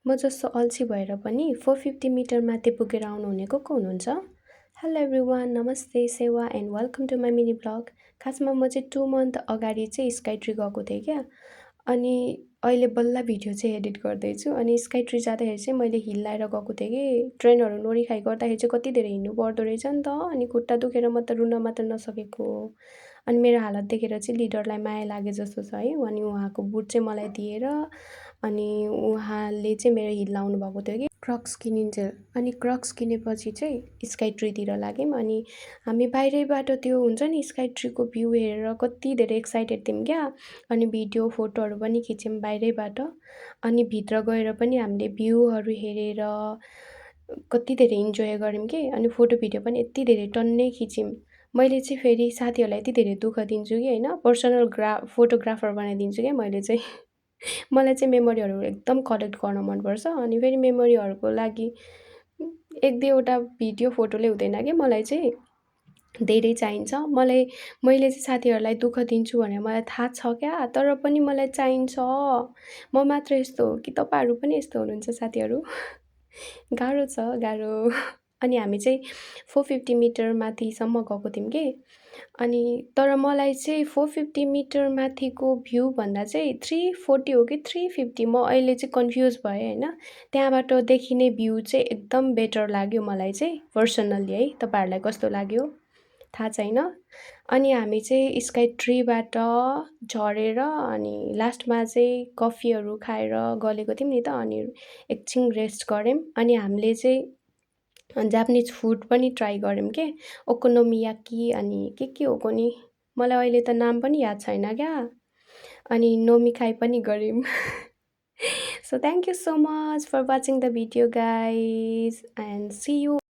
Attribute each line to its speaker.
Speaker 1: म जस्तो अल्छी भएर पनि 450 मिटर माथि पुगेर आउनुहुने को हुनुहुन्छ? हेलो एभ्रिवान, नमस्ते, सेवा and welcome to my mini vlog. खासमा म चाहिँ 2 मन्थ अगाडि चाहिँ स्काई ट्री गएको थिएँ क्या। अनि अहिले बल्ल भिडियो चाहिँ एडिट गर्दैछु। अनि स्काई ट्री जाँदाखेरि चाहिँ मैले हिल लाएर गएको थिएँ कि ट्रेनहरू नोरिखाइ गर्दाखेरि चाहिँ कति धेरै हिँड्नु पर्दो रहेछ नि त। अनि खुट्टा दुखेर म त रुन मात्र नसकेको। अनि मेरो हालत देखेर चाहिँ लिडरलाई माया लागे जस्तो छ है। अनि उहाँको बुट चाहिँ मलाई दिएर अनि उहाँले चाहिँ मेरो हिल लाउनु भएको थियो कि क्रक्स किनिन्थ्यो। अनि क्रक्स किनेपछि चाहिँ स्काई ट्रीतिर लाग्यौँ। अनि हामी बाहिरैबाट त्यो हुन्छ नि स्काई ट्रीको भ्यू हेरेर कति धेरै एक्साइटेड थियौँ क्या। अनि भिडियो फोटोहरू पनि खिच्यौँ बाहिरैबाट। अनि भित्र गएर पनि हामीले भ्यूहरू हेरेर कति धेरै इन्जोय गऱ्यौँ कि। अनि फोटो भिडियो पनि यति धेरै टन्नै खिच्यौँ। मैले चाहिँ फेरि साथीहरूलाई यति धेरै दुःख दिन्छु कि होइन, पर्सनल फोटोग्राफर बनाइदिन्छु क्या मैले चाहिँ। मलाई चाहिँ मेमोरीहरू एकदम कलेक्ट गर्न मनपर्छ। अनि फेरि मेमोरीहरूको लागि एक दुईवटा भिडियो फोटोले हुँदैन कि, मलाई चाहिँ धेरै चाहिन्छ। मैले चाहिँ साथीहरूलाई दुःख दिन्छु भनेर मलाई थाहा छ क्या, तर पनि मलाई चाहिन्छ। म मात्र यस्तो हो कि तपाईँहरू पनि यस्तो हुनुहुन्छ साथीहरू? गाह्रो छ, गाह्रो। अनि हामी चाहिँ 450 मिटर माथिसम्म गएको थियौँ कि। अनि तर मलाई चाहिँ 450 मिटर माथिको भ्यू भन्दा चाहिँ 340 हो कि 350, म अहिले चाहिँ कन्फ्युज भएँ होइन। त्यहाँबाट देखिने भ्यू चाहिँ एकदम बेटर लाग्यो मलाई चाहिँ पर्सनल्ली है। तपाईँहरूलाई कस्तो लाग्यो थाहा छैन। अनि हामी चाहिँ स्काई ट्रीबाट झरेर अनि लास्टमा चाहिँ कफीहरू खाएर गलेको थियौँ नि त। अनि एकछिन रेस्ट गऱ्यौँ। अनि हामीले चाहिँ जापानिज फुड पनि ट्राई गऱ्यौँ के, ओकोनोमियाकी अनि के हो कुनि, मलाई अहिले त नाम पनि याद छैन क्या। अनि नोमिखाइ पनि गऱ्यौँ। So thank you so much for watching the video guys and see you